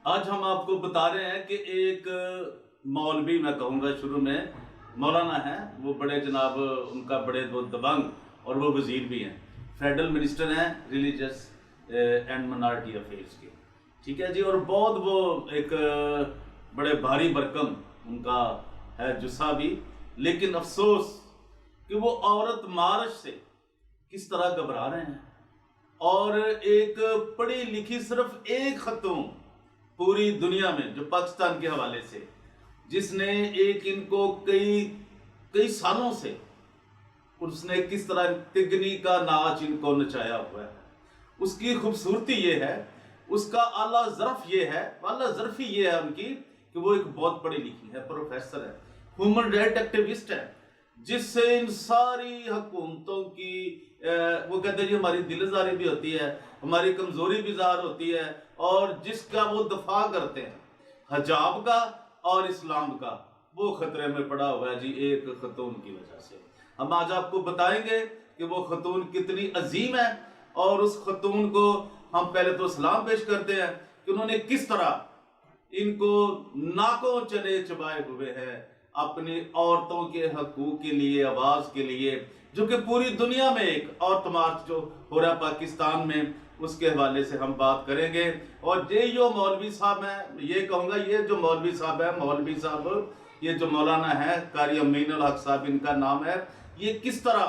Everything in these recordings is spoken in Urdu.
آج ہم آپ کو بتا رہے ہیں کہ ایک مولوی، میں کہوں گا شروع میں مولانا ہے، وہ بڑے جناب ان کا بڑے وہ دبنگ اور وہ وزیر بھی ہیں، فیڈرل منسٹر ہیں ریلیجس اینڈ منارٹی افیئرس کے، ٹھیک ہے جی، اور بہت وہ ایک بڑے بھاری بھرکم ان کا ہے جسا بھی، لیکن افسوس کہ وہ عورت مارچ سے کس طرح گھبرا رہے ہیں، اور ایک پڑھی لکھی صرف ایک خاتون پوری دنیا میں جو پاکستان کے حوالے سے، جس نے ایک ان کو کئی سالوں سے اس نے کس طرح تگنی کا ناچ ان کو نچایا ہوا ہے، اس کی خوبصورتی یہ ہے، اس کا اعلیٰ ظرفی یہ ہے ان کی کہ وہ ایک بہت پڑھی لکھی ہے، پروفیسر ہے، ہیومن رائٹ ایکٹیوسٹ ہے، جس سے ان ساری حکومتوں کی وہ کہتے ہیں ہماری دلزاری بھی ہوتی ہے، ہماری کمزوری بھی ظاہر ہوتی ہے، اور جس کا وہ دفاع کرتے ہیں حجاب کا اور اسلام کا، وہ خطرے میں پڑا ہوا ہے جی ایک خاتون کی وجہ سے۔ ہم آج آپ کو بتائیں گے کہ وہ خاتون کتنی عظیم ہے، اور اس خاتون کو ہم پہلے تو سلام پیش کرتے ہیں کہ انہوں نے کس طرح ان کو ناکوں چلے چبائے ہوئے ہیں اپنی عورتوں کے حقوق کے لیے، آواز کے لیے، جو کہ پوری دنیا میں ایک عورت مارچ جو ہو رہا ہے پاکستان میں، اس کے حوالے سے ہم بات کریں گے۔ اور جو مولوی صاحب ہیں، یہ کہوں گا یہ جو مولوی صاحب ہیں، مولوی صاحب یہ جو مولانا ہے قاری امین الحق صاحب ان کا نام ہے، یہ کس طرح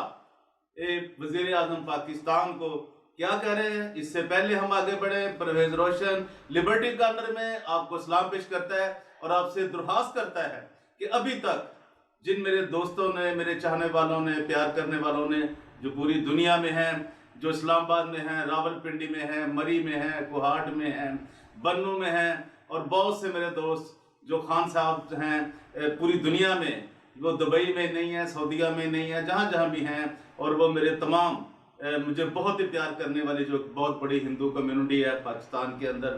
وزیر اعظم پاکستان کو کیا کہہ رہے ہیں۔ اس سے پہلے ہم آگے بڑھیں، پرویز روشن لبرٹی کارنر میں آپ کو سلام پیش کرتا ہے اور آپ سے درخواست کرتا ہے کہ ابھی تک جن میرے دوستوں نے، میرے چاہنے والوں نے، پیار کرنے والوں نے، جو پوری دنیا میں ہیں، جو اسلام آباد میں ہیں، راول پنڈی میں ہیں، مری میں ہیں، کوہاٹ میں ہیں، بنو میں ہیں، اور بہت سے میرے دوست جو خان صاحب ہیں پوری دنیا میں، وہ دبئی میں نہیں ہیں، سعودیہ میں نہیں ہیں، جہاں جہاں بھی ہیں، اور وہ میرے تمام مجھے بہت ہی پیار کرنے والے جو بہت بڑی ہندو کمیونٹی ہے پاکستان کے اندر،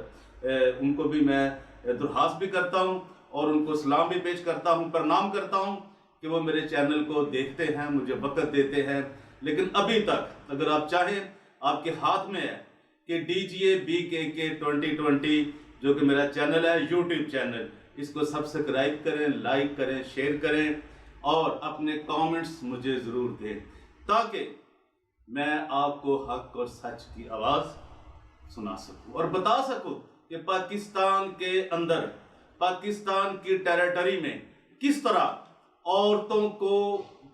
ان کو بھی میں درخواست بھی کرتا ہوں اور ان کو سلام بھی پیش کرتا ہوں، پرنام کرتا ہوں کہ وہ میرے چینل کو دیکھتے ہیں، مجھے وقت دیتے ہیں۔ لیکن ابھی تک اگر آپ چاہیں، آپ کے ہاتھ میں ہے کہ DGA-BKK 2020 جو کہ میرا چینل ہے، یوٹیوب چینل، اس کو سبسکرائب کریں، لائک کریں، شیئر کریں، اور اپنے کامنٹس مجھے ضرور دیں تاکہ میں آپ کو حق اور سچ کی آواز سنا سکوں اور بتا سکوں کہ پاکستان کے اندر، پاکستان کی ٹیریٹری میں کس طرح عورتوں کو،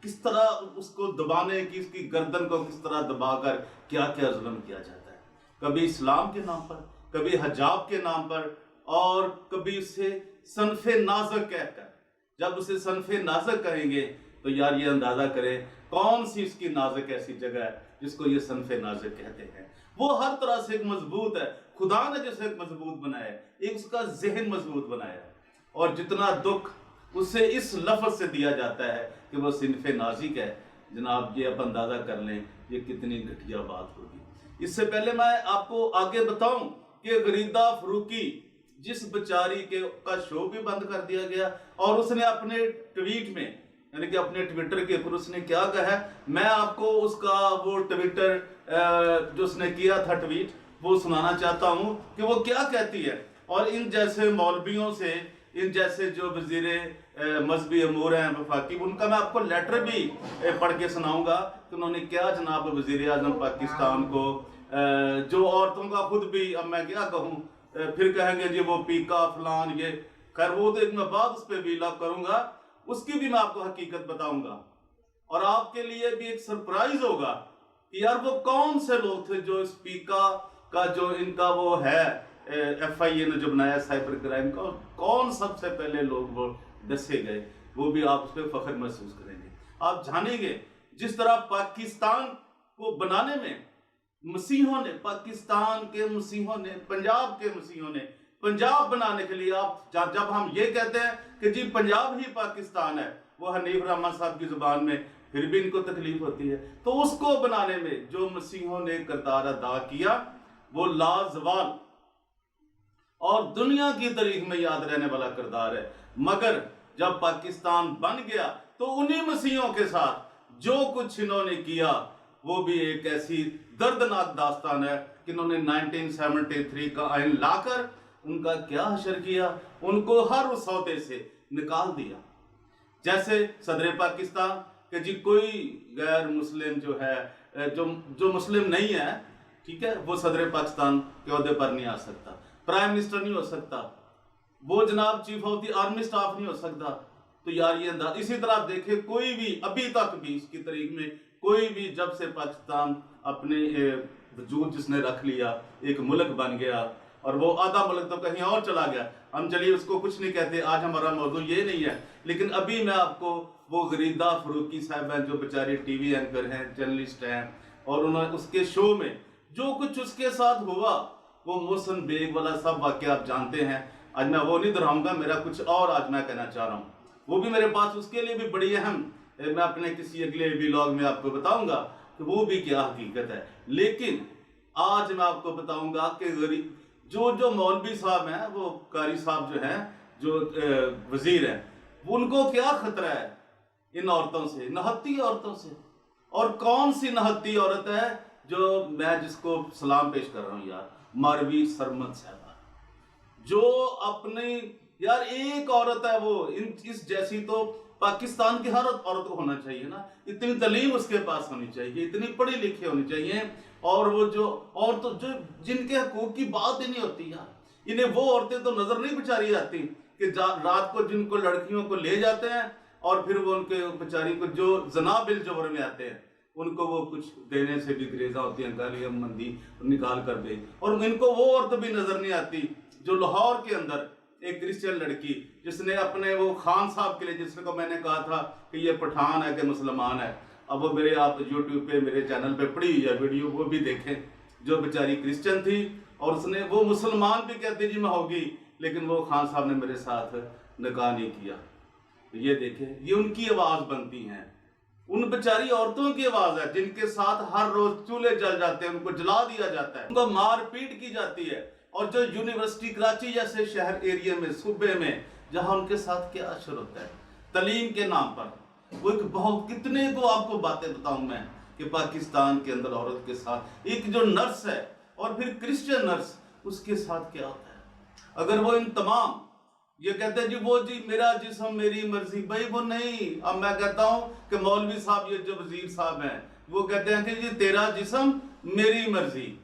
کس طرح اس کو دبانے کی، اس کی گردن کو کس طرح دبا کر کیا کیا ظلم کیا جاتا ہے، کبھی اسلام کے نام پر، کبھی حجاب کے نام پر، اور کبھی اسے صنف نازک کہہ کر۔ جب اسے صنف نازک کہیں گے تو یار یہ اندازہ کریں کون سی اس کی نازک ایسی جگہ ہے جس کو یہ صنف نازک کہتے ہیں۔ وہ ہر طرح سے ایک مضبوط ہے، خدا نے جسے ایک مضبوط بنایا ہے، ایک اس کا ذہن مضبوط بنایا ہے، اور جتنا دکھ اسے اس لفظ سے دیا جاتا ہے کہ وہ صنف نازک ہے، جناب یہ آپ اندازہ کر لیں یہ کتنی گھٹیا بات ہوگی۔ اس سے پہلے میں آپ کو آگے بتاؤں کہ غریدہ فروقی جس بچاری کا شو بھی بند کر دیا گیا، اور اس نے اپنے ٹویٹ میں، یعنی کہ اپنے ٹویٹر کے اوپر اس نے کیا کہا ہے، میں آپ کو اس کا وہ ٹویٹر جو اس نے کیا تھا ٹویٹ، وہ سنانا چاہتا ہوں کہ وہ کیا کہتی ہے۔ اور ان جیسے مولویوں سے، ان جیسے جو وزیر مذہبی امور ہیں وفاقی، ان کا میں آپ کو لیٹر بھی پڑھ کے سناؤں گا کہ انہوں نے کیا جناب وزیر اعظم پاکستان کو، جو عورتوں کا خود بھی، اب میں کیا کہوں، پھر کہیں گے جی وہ پیکا فلان، یہ خیر وہ تو ایک میں بات اس پہ ویلا کروں گا، اس کی بھی میں آپ کو حقیقت بتاؤں گا، اور آپ کے لیے بھی ایک سرپرائز ہوگا کہ یار وہ کون سے لوگ تھے جو اس پیکا کا جو ان کا وہ ہے FIA نے جو بنایا سائبر کرائم کا، کون سب سے پہلے لوگ وہ دسے گئے، وہ بھی آپ اس پہ فخر محسوس کریں گے۔ آپ جانیں گے جس طرح پاکستان کو بنانے میں مسیحوں نے، پاکستان کے مسیحوں نے، پنجاب کے مسیحوں نے، پنجاب بنانے کے لیے، آپ جب ہم یہ کہتے ہیں کہ جی پنجاب ہی پاکستان ہے، وہ حنیف رحمان صاحب کی زبان میں، پھر بھی ان کو تکلیف ہوتی ہے، تو اس کو بنانے میں جو مسیحوں نے کردار ادا کیا وہ لازوال اور دنیا کی تاریخ میں یاد رہنے والا کردار ہے۔ مگر جب پاکستان بن گیا تو انہی مسیحوں کے ساتھ جو کچھ انہوں نے کیا وہ بھی ایک ایسی دردناک داستان ہے کہ انہوں نے 1973 کا آئین لا کر ان کا کیا حشر کیا، ان کو ہر اس عہدے سے نکال دیا. جیسے صدر پاکستان کہ جی کوئی غیر مسلم جو ہے جو مسلم نہیں ہے، ٹھیک ہے، وہ صدر پاکستان کے عہدے پر نہیں آ سکتا، پرائم منسٹر نہیں ہو سکتا، وہ جناب chief of the army staff نہیں ہو سکتا. تو یار یہ انداز. اسی طرح آپ دیکھیں کوئی بھی ابھی تک بھی اس کی تاریخ میں کوئی بھی جب سے پاکستان اپنے وجود جس نے رکھ لیا، ایک ملک بن گیا، اور وہ آدھا ملک تو کہیں اور چلا گیا، ہم چلیے اس کو کچھ نہیں کہتے، آج ہمارا موضوع یہ نہیں ہے. لیکن ابھی میں آپ کو وہ غریدہ فروکی صاحب ہیں جو بیچاری ٹی وی اینکر ہیں، جرنلسٹ ہیں، اور انہوں نے اس کے شو میں جو کچھ اس کے ساتھ ہوا، وہ محسن بیگ والا سب واقعہ آپ جانتے ہیں. آج میں وہ نہیں دہراؤں گا، میرا کچھ اور آج میں کہنا چاہ رہا ہوں، وہ بھی میرے پاس اس کے لیے بھی بڑی اہم، میں اپنے کسی اگلے ویلاگ میں آپ کو بتاؤں گا کہ وہ بھی کیا حقیقت ہے. لیکن آج میں آپ کو بتاؤں گا کہ جو مولوی صاحب ہیں، وہ قاری صاحب جو ہیں، جو وزیر ہیں، ان کو کیا خطرہ ہے ان عورتوں سے، نہتی عورتوں سے. اور کون سی نہتی عورت ہے جو میں جس کو سلام پیش کر رہا ہوں یار، ماروی سرمد صاحبہ، جو اپنی یار ایک عورت ہے، وہ اس جیسی تو پاکستان کی ہر عورت کو ہونا چاہیے نا. اتنی تعلیم اس کے پاس ہونی چاہیے، اتنی پڑھی لکھی ہونی چاہیے، اور وہ جو عورتوں جو جن کے حقوق کی بات ہی نہیں ہوتی یار. انہیں وہ عورتیں تو نظر نہیں بچاری آتی کہ رات کو جن کو لڑکیوں کو لے جاتے ہیں اور پھر وہ ان کے بیچاری کو جو زنا بل جبر میں آتے ہیں، ان کو وہ کچھ دینے سے بھی گریزاں ہوتی ہیں، گالیاں مندی نکال کر دے. اور ان کو وہ عورت بھی نظر نہیں آتی جو لاہور کے اندر ایک کرسچن لڑکی جس نے اپنے وہ خان صاحب کے لیے، جس کو میں نے کہا تھا کہ یہ پٹھان ہے کہ مسلمان ہے، اب وہ میرے آپ یوٹیوب پہ میرے چینل پہ پڑی ہوئی ہے ویڈیو، وہ بھی دیکھیں. جو بیچاری کرسچن تھی اور اس نے وہ مسلمان بھی کہتے جی میں ہوگی، لیکن وہ خان صاحب نے میرے ساتھ نکاح نہیں کیا. یہ دیکھیں، یہ ان کی آواز بنتی ہیں، ان بیچاری عورتوں کی آواز ہے جن کے ساتھ ہر روز چولہے جل جاتے ہیں، ان کو جلا دیا جاتا ہے، ان کو مار پیٹ کی جاتی ہے. اور جو یونیورسٹی کراچی جیسے شہر ایریا میں، صوبے میں، جہاں ان کے ساتھ کیا اشر ہوتا ہے تعلیم کے نام پر. وہ ایک بہت کتنے کو آپ کو باتیں بتاؤں میں کہ پاکستان کے اندر عورت کے ساتھ ایک جو نرس ہے، اور پھر کرسچن نرس، اس کے ساتھ کیا ہوتا ہے. اگر وہ ان تمام یہ کہتے ہیں جی وہ جی میرا جسم میری مرضی، بھائی وہ نہیں. اب میں کہتا ہوں کہ مولوی صاحب، یہ جو وزیر صاحب ہیں، وہ کہتے ہیں کہ جی تیرا جسم میری مرضی.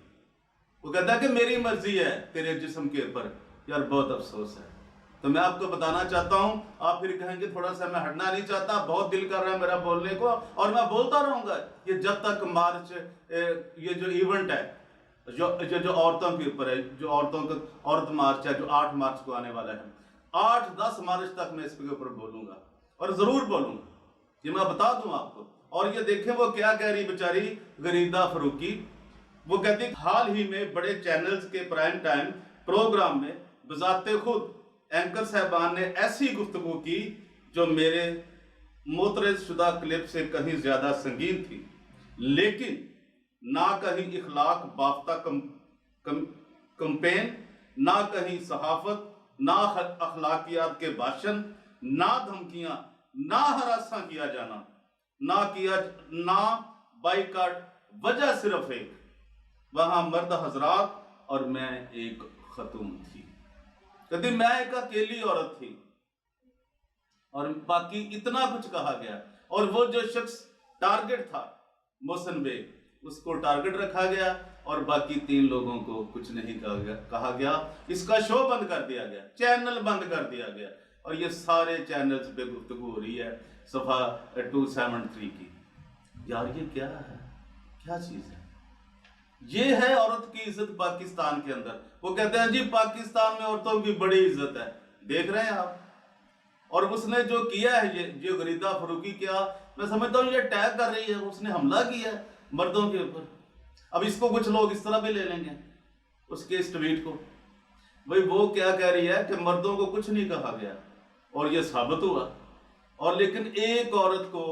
وہ کہتا ہے کہ میری مرضی ہے تیرے جسم کے اوپر. یار بہت افسوس ہے. تو میں آپ کو بتانا چاہتا ہوں، آپ پھر کہیں گے تھوڑا سا میں ہٹنا نہیں چاہتا، بہت دل کر رہا ہے میرا بولنے کو، اور میں بولتا رہوں گا یہ جب تک مارچ یہ جو ایونٹ ہے جو عورتوں کے اوپر ہے، جو عورت مارچ ہے جو 8 مارچ کو آنے والا ہے، 8-10 مارچ تک میں اس کے اوپر بولوں گا، اور ضرور بولوں گا، یہ میں بتا دوں آپ کو. اور یہ دیکھیں وہ کیا کہہ رہی بیچاری غریدہ فروکی. وہ کہتی حال ہی میں بڑے چینلز کے پرائم ٹائم پروگرام میں بذات خود اینکر صاحبان نے ایسی گفتگو کی جو میرے مترجم شدہ کلپ سے کہیں زیادہ سنگین تھی، لیکن نہ کہیں اخلاق بافتہ کمپین، نہ کہیں صحافت، نہ اخلاقیات کے بھاشن، نہ دھمکیاں، نہ ہراساں کیا جانا، نہ بائیکاٹ. وجہ صرف ایک، وہاں مرد حضرات اور میں ایک خاتون تھی. کہتی میں ایک اکیلی عورت تھی، اور باقی اتنا کچھ کہا گیا. اور وہ جو شخص ٹارگٹ تھا محسن بیگ، اس کو ٹارگٹ رکھا گیا، اور باقی 3 لوگوں کو کچھ نہیں کہا گیا. اس کا شو بند کر دیا گیا، چینل بند کر دیا گیا. اور یہ سارے چینلز پہ گفتگو ہو رہی ہے صفحہ 273 کی. یار یہ کیا ہے، کیا چیز ہے؟ یہ ہے عورت کی عزت پاکستان کے اندر. وہ کہتے ہیں جی پاکستان میں عورتوں کی بڑی عزت ہے. دیکھ رہے ہیں آپ. اور اس نے جو کیا ہے، یہ جو غریدہ فروکی کیا، میں سمجھتا ہوں یہ اٹیک کر رہی ہے، اس نے حملہ کیا ہے مردوں کے اوپر. اب اس کو کچھ لوگ اس طرح بھی لے لیں گے اس کے اس ٹویٹ کو. بھئی وہ کیا کہہ رہی ہے کہ مردوں کو کچھ نہیں کہا گیا، اور یہ ثابت ہوا. اور لیکن ایک عورت کو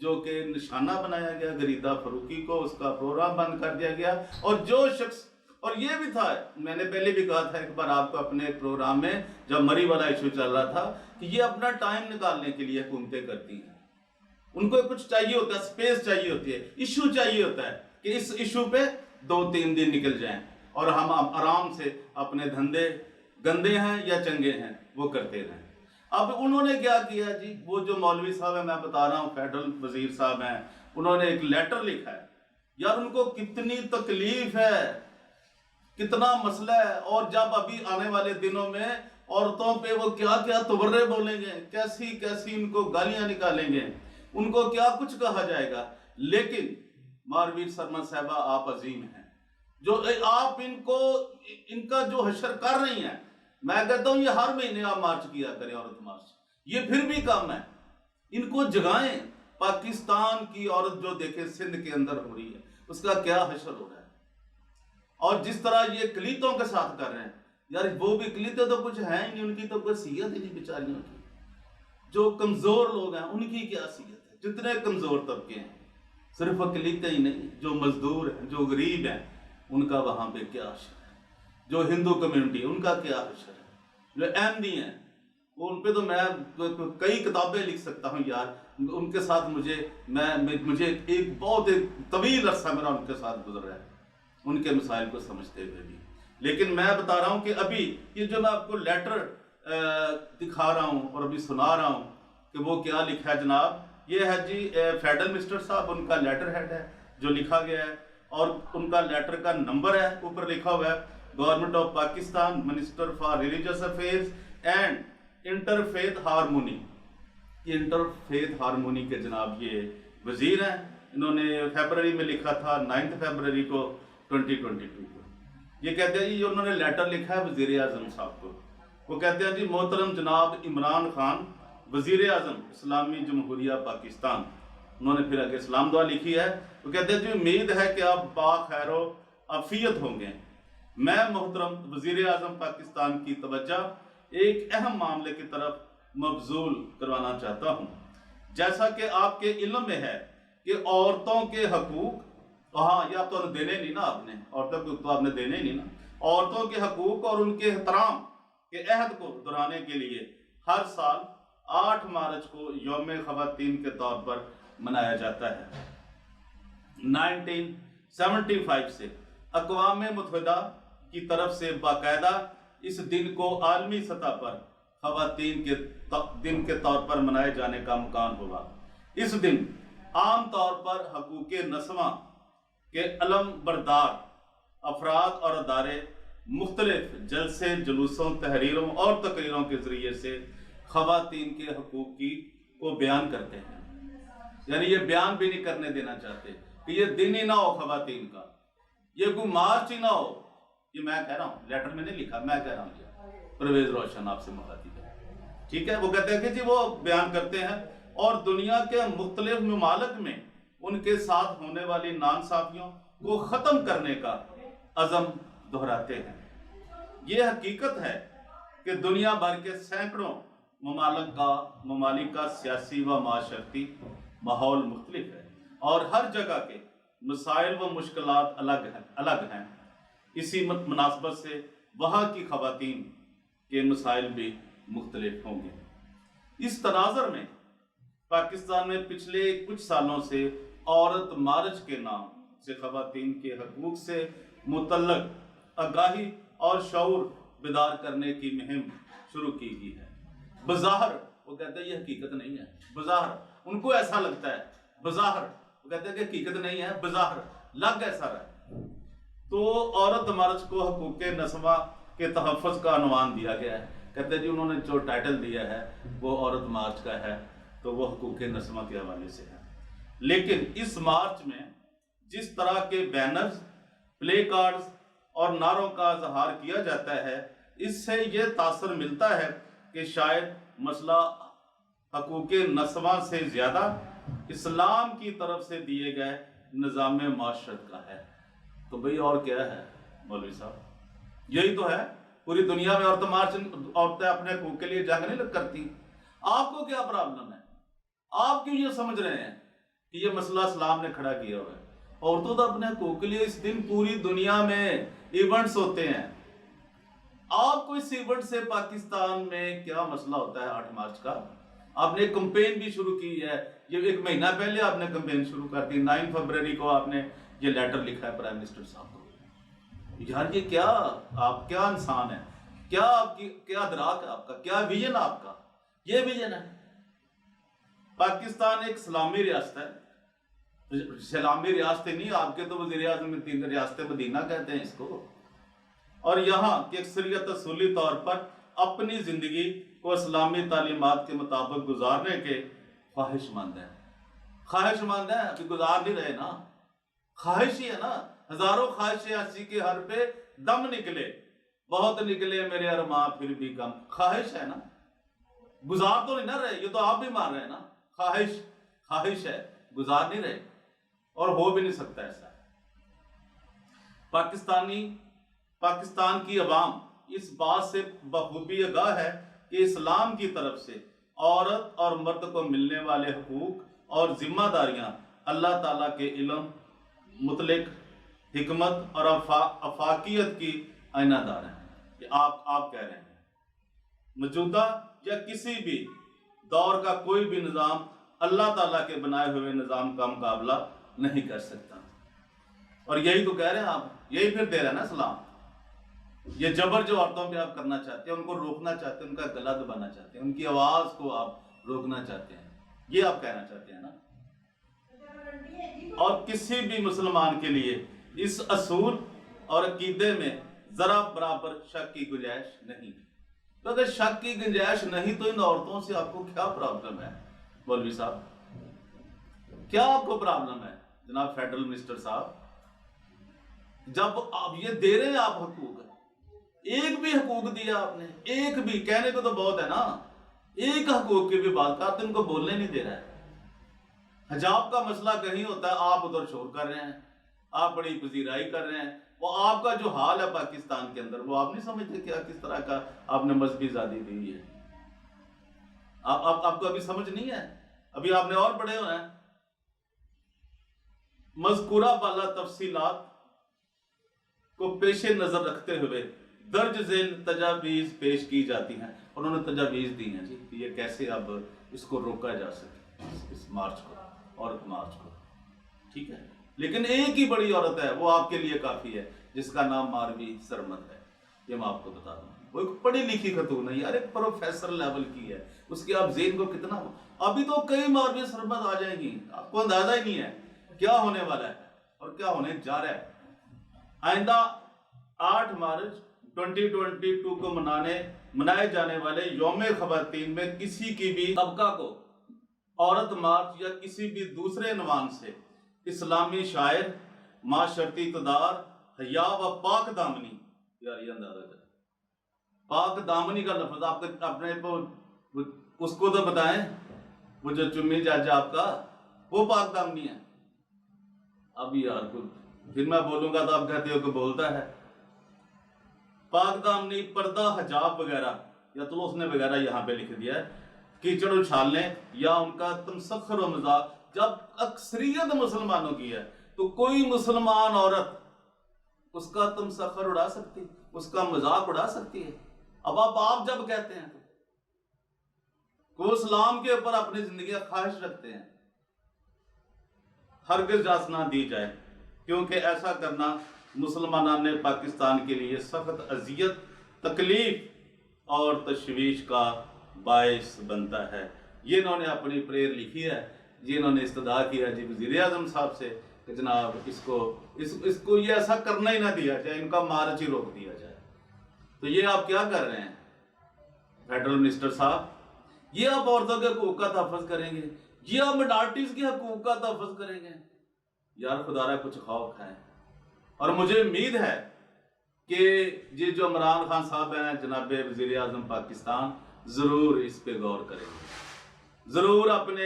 جو کہ نشانہ بنایا گیا، غریدہ فروکی کو، اس کا پروگرام بند کر دیا گیا. اور جو شخص، اور یہ بھی تھا، میں نے پہلے بھی کہا تھا ایک بار آپ کو اپنے پروگرام میں جب مری والا ایشو چل رہا تھا، کہ یہ اپنا ٹائم نکالنے کے لیے حکومتیں کرتی ہیں. ان کو کچھ چاہیے ہوتا ہے، سپیس چاہیے ہوتی ہے، ایشو چاہیے ہوتا ہے کہ اس ایشو پہ 2-3 دن نکل جائیں اور ہم آرام سے اپنے دھندے گندے ہیں یا چنگے ہیں وہ کرتے رہیں۔ اب انہوں نے کیا کیا جی، وہ جو مولوی صاحب ہیں، میں بتا رہا ہوں فیڈرل وزیر صاحب ہیں، انہوں نے ایک لیٹر لکھا ہے۔ یار ان کو کتنی تکلیف ہے، کتنا مسئلہ ہے، اور جب ابھی آنے والے دنوں میں عورتوں پہ وہ کیا کیا تبرے بولیں گے، کیسی کیسی ان کو گالیاں نکالیں گے، ان کو کیا کچھ کہا جائے گا۔ لیکن مارویر سرما صاحبہ آپ عظیم ہیں، جو آپ ان کا جو حشر کر رہی ہیں، میں کہتا ہوں یہ ہر مہینے آپ مارچ کیا کریں، عورت مارچ، یہ پھر بھی کم ہے، ان کو جگائیں۔ پاکستان کی عورت جو دیکھیں سندھ کے اندر ہو رہی ہے، اس کا کیا حشر ہو رہا ہے، اور جس طرح یہ اقلیتوں کے ساتھ کر رہے ہیں، یار وہ بھی اقلیتیں تو کچھ ہیں ہی نہیں، ان کی تو کوئی حیثیت ہی نہیں بیچاریوں کی۔ جو کمزور لوگ ہیں ان کی کیا حیثیت ہے، جتنے کمزور طبقے ہیں، صرف اقلیتیں ہی نہیں، جو مزدور ہیں، جو غریب ہیں، ان کا وہاں پہ کیا حشر ہے، جو ہندو کمیونٹی ان کا کیا حشر ہے، جو احمدی ہیں ان پہ تو میں کئی کتابیں لکھ سکتا ہوں یار، ان کے ساتھ مجھے ایک بہت طویل عرصہ میرا ان کے ساتھ گزر رہا ہے، ان کے مسائل کو سمجھتے ہوئے بھی۔ لیکن میں بتا رہا ہوں کہ ابھی یہ جو میں آپ کو لیٹر دکھا رہا ہوں اور ابھی سنا رہا ہوں کہ وہ کیا لکھا ہے جناب، یہ ہے جی فیڈرل منسٹر صاحب، ان کا لیٹر ہیڈ ہے جو لکھا گیا ہے، اور ان کا لیٹر کا نمبر ہے، اوپر لکھا ہوا ہے government of Pakistan, minister for religious affairs and interfaith harmony. یہ انٹرفیتھ ہارمونی کے جناب یہ وزیر ہیں، انہوں نے فیبرری میں لکھا تھا، 9 فیبرری کو 2022 کو۔ یہ کہتے ہیں جی، انہوں نے لیٹر لکھا ہے وزیر اعظم صاحب کو، وہ کہتے ہیں جی محترم جناب عمران خان وزیر اعظم اسلامی جمہوریہ پاکستان، انہوں نے پھر آگے اسلام دعا لکھی ہے، وہ کہتے ہیں جی امید ہے کہ آپ باخیر و عافیت ہوں گے۔ میں محترم وزیر اعظم پاکستان کی توجہ ایک اہم معاملے کی طرف مبذول کروانا چاہتا ہوں۔ جیسا کہ آپ کے علم میں ہے کہ عورتوں کے حقوق، ہاں یہ آپ تو دینے نہیں نا، آپ نے عورتوں کو تو آپ نے دینے نہیں نا، عورتوں کے حقوق اور ان کے احترام کے عہد کو دہرانے کے لیے ہر سال 8 مارچ کو یوم خواتین کے طور پر منایا جاتا ہے۔ 1975 سے اقوام متحدہ کی طرف سے باقاعدہ اس دن کو عالمی سطح پر خواتین کے دن کے طور پر منائے جانے کا امکان ہوگا۔ اس دن عام طور پر حقوق نسواں کے علم بردار افراد اور ادارے مختلف جلسے، جلوسوں، تحریروں اور تقریروں کے ذریعے سے خواتین کے حقوق کو بیان کرتے ہیں۔ یعنی یہ بیان بھی نہیں کرنے دینا چاہتے کہ یہ دن ہی نہ ہو خواتین کا، یہ کوئی مارچ ہی نہ ہو۔ یہ میں کہہ رہا ہوں، لیٹر میں نہیں لکھا، میں کہہ رہا ہوں یہ پرویز روشن آپ سے مخاطب ہے، ٹھیک ہے۔ وہ کہتے ہیں کہ جی وہ بیان کرتے ہیں اور دنیا کے مختلف ممالک میں ان کے ساتھ ہونے والی ناانصافیوں کو ختم کرنے کا عزم دہراتے ہیں۔ یہ حقیقت ہے کہ دنیا بھر کے سینکڑوں ممالک کا سیاسی و معاشرتی ماحول مختلف ہے اور ہر جگہ کے مسائل و مشکلات الگ ہیں۔ اسی مناسبت سے وہاں کی خواتین کے مسائل بھی مختلف ہوں گے۔ اس تناظر میں پاکستان میں پچھلے کچھ سالوں سے عورت مارچ کے نام سے خواتین کے حقوق سے متعلق آگاہی اور شعور بیدار کرنے کی مہم شروع کی گئی ہے۔ بظاہر وہ کہتے ہیں یہ حقیقت نہیں ہے، بظاہر ان کو ایسا لگتا ہے، بظاہر وہ کہتے ہیں کہ حقیقت نہیں ہے، بظاہر لگ ایسا رہا ہے۔ تو عورت مارچ کو حقوق نسواں کے تحفظ کا عنوان دیا گیا ہے۔ کہتے ہیں جی انہوں نے جو ٹائٹل دیا ہے وہ عورت مارچ کا ہے، تو وہ حقوق نسواں کے حوالے سے ہے۔ لیکن اس مارچ میں جس طرح کے بینرز، پلے کارڈز اور نعروں کا اظہار کیا جاتا ہے، اس سے یہ تاثر ملتا ہے کہ شاید مسئلہ حقوق نسواں سے زیادہ اسلام کی طرف سے دیے گئے نظام معاشرت کا ہے۔ تو بھئی اور کیا ہے مولوی صاحب؟ یہی تو ہے، پوری دنیا میں عورتیں اپنے حقوق کے لیے جنگ نہیں کرتی۔ آپ کو کیا پرابلم ہے؟ آپ کیوں یہ سمجھ رہے ہیں کہ یہ مسئلہ اسلام نے کھڑا کیا ہوا ہے؟ عورتوں تو اپنے حقوق کے لیے اس دن پوری دنیا میں ایونٹس ہوتے ہیں۔ آپ کو اس ایونٹ سے پاکستان میں کیا مسئلہ ہوتا ہے 8 مارچ کا؟ آپ نے ایک کمپین بھی شروع کی ہے، یہ 1 مہینہ پہلے آپ نے کمپین شروع کر دی، 9 فروری کو آپ نے یہ لیٹر لکھا ہے پرائم منسٹر صاحب کو۔ یار یہ کیا، آپ کیا انسان ہیں؟ کیا آپ کی کیا ادراک ہے آپ کا، کیا ویژن آپ کا؟ یہ ویژن ہے۔ پاکستان ایک اسلامی ریاست ہے، اسلامی ریاستیں نہیں، آپ کے تو وزیر اعظم میں 3 ریاستیں مدینہ کہتے ہیں اس کو، اور یہاں کی اکثریت اصولی طور پر اپنی زندگی کو اسلامی تعلیمات کے مطابق گزارنے کے خواہش مند ہیں۔ خواہش مند ہیں، ابھی گزار نہیں رہے نا، خواہش ہی ہے نا۔ ہزاروں خواہشیں ایسی کہ ہر پہ دم نکلے، بہت نکلے میرے ارماں پھر بھی کم۔ خواہش ہے نا، گزار تو نہیں نہ رہے، یہ تو آپ بھی مان رہے ہیں نا۔ خواہش ہے، گزار نہیں رہے، اور ہو بھی نہیں سکتا ایسا۔ پاکستان کی عوام اس بات سے بخوبی آگاہ ہے کہ اسلام کی طرف سے عورت اور مرد کو ملنے والے حقوق اور ذمہ داریاں اللہ تعالیٰ کے علم، مطلق حکمت اور افاقیت کی آئینہ دار ہیں۔ یہ آپ کہہ رہے ہیں موجودہ یا کسی بھی دور کا کوئی بھی نظام اللہ تعالیٰ کے بنائے ہوئے نظام کا مقابلہ نہیں کر سکتا، اور یہی تو کہہ رہے ہیں آپ، یہی پھر دے رہے ہیں نا اسلام۔ یہ جبر جو عورتوں پہ آپ کرنا چاہتے ہیں، ان کو روکنا چاہتے ہیں، ان کا گلا دبانا چاہتے ہیں، ان کی آواز کو آپ روکنا چاہتے ہیں، یہ آپ کہنا چاہتے ہیں نا۔ اور کسی بھی مسلمان کے لیے اس اصول اور عقیدے میں ذرا برابر شک کی گنجائش نہیں۔ تو اگر شک کی گنجائش نہیں تو ان عورتوں سے آپ کو کیا پرابلم ہے مولوی صاحب؟ کیا آپ کو پرابلم ہے جناب فیڈرل منسٹر صاحب؟ جب آپ یہ دے رہے ہیں آپ حقوق، ایک بھی حقوق دیا آپ نے، ایک بھی، کہنے کو تو بہت ہے نا، ایک حقوق کی بھی بات کرتے ان کو بولنے نہیں دے رہا ہے۔ حجاب کا مسئلہ کہیں ہوتا ہے، آپ ادھر شور کر رہے ہیں، آپ بڑی پذیرائی کر رہے ہیں۔ وہ آپ کا جو حال ہے پاکستان کے اندر، وہ آپ نہیں سمجھتے کیا کس طرح کا آپ نے مذہبی آزادی دی ہے؟ آپ کو ابھی سمجھ نہیں ہے، ابھی آپ نے اور بڑے ہوئے ہیں۔ مذکورہ بالا تفصیلات کو پیش نظر رکھتے ہوئے درج ذیل تجاویز پیش کی جاتی ہیں۔ انہوں نے تجاویز دی ہیں جی، یہ کیسے اب اس کو روکا جا سکے، اس مارچ کو، عورت مارچ کو، ٹھیک ہے۔ لیکن ایک ہی بڑی عورت ہے، وہ آپ کے لیے کافی ہے، جس کا نام ماروی سرمد ہے۔ یہ میں آپ کو بتا دوں، وہ ایک پڑھی لکھی خاتون ہے یار، ایک پروفیسر لیول کی ہے، اس کے آپ ذہن کو کتنا، ابھی تو کئی ماروی سرمد آ جائیں گی، آپ کو اندازہ ہی نہیں ہے کیا ہونے والا ہے اور کیا ہونے جا رہا ہے۔ آئندہ 8 مارچ 2022 کو منائے جانے والے یوم خواتین میں کسی کی بھی طبقہ کو عورت مارچ یا کسی بھی دوسرے عنوان سے اسلامی شاعر، معاشرتی اقتدار، حیا و پاک دامنی، یار یہ اندازہ ہے پاک دامنی کا لفظ آپ اپنے اس کو تو بتائیں، وہ جو چمی جاجا آپ کا، وہ پاک دامنی ہے؟ اب یار پھر میں بولوں گا تو آپ کہتے ہو کہ بولتا ہے۔ پاک دامنی، پردہ، حجاب وغیرہ، یا تو اس نے وغیرہ یہاں پہ لکھ دیا ہے، کیچڑ اچھالنے یا ان کا تمسخر و مذاق جب اکثریت مسلمانوں کی ہے تو کوئی مسلمان عورت اس کا تمسخر اڑا سکتی، اس کا مذاق اڑا سکتی ہے؟ اب آپ جب کہتے ہیں کہ وہ اسلام کے اوپر اپنی زندگی کا خواہش رکھتے ہیں، ہرگز اجازت نہ دی جائے، کیونکہ ایسا کرنا مسلمانان نے پاکستان کے لیے سخت اذیت، تکلیف اور تشویش کا باعث بنتا ہے۔ یہ انہوں نے اپنی پریئر لکھی ہے جی، انہوں نے استدعا کیا جی وزیر اعظم صاحب سے کہ جناب اس کو یہ ایسا کرنا ہی نہ دیا جائے، ان کا مارچ ہی روک دیا جائے۔ تو یہ آپ کیا کر رہے ہیں فیڈرل منسٹر صاحب؟ یہ آپ عورتوں کے حقوق کا تحفظ کریں گے؟ یہ آپ مائنارٹیز کے حقوق کا تحفظ کریں گے؟ یار خدا را کچھ خوف کھائیں۔ اور مجھے امید ہے کہ یہ جو عمران خان صاحب ہیں، جناب وزیر اعظم پاکستان، ضرور اس پہ غور کریں گے، ضرور اپنے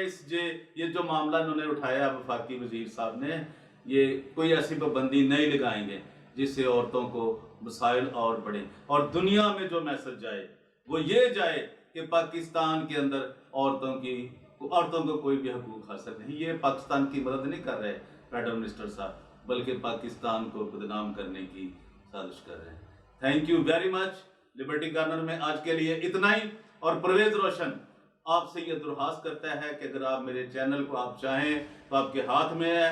یہ جو معاملہ انہوں نے اٹھایا وفاقی وزیر صاحب نے، یہ کوئی ایسی پابندی نہیں لگائیں گے جس سے عورتوں کو مسائل اور بڑھیں، اور دنیا میں جو میسج جائے وہ یہ جائے کہ پاکستان کے اندر عورتوں کو کوئی بھی حقوق حاصل نہیں۔ یہ پاکستان کی مدد نہیں کر رہے فیڈرل منسٹر صاحب، بلکہ پاکستان کو بدنام کرنے کی سازش کر رہے ہیں۔ Thank you very much. Liberty corner میں آج کے لیے اتنا ہی، اور پرویز روشن آپ سے یہ درخواست کرتا ہے کہ اگر آپ میرے چینل کو آپ چاہیں تو آپ کے ہاتھ میں ہے،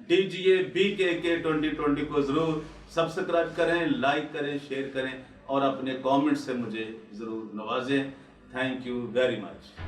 DGA BKK 2020 کو ضرور سبسکرائب کریں, لائک کریں, شیئر کریں اور اپنے کامنٹ سے مجھے ضرور نوازیں. Thank you very much.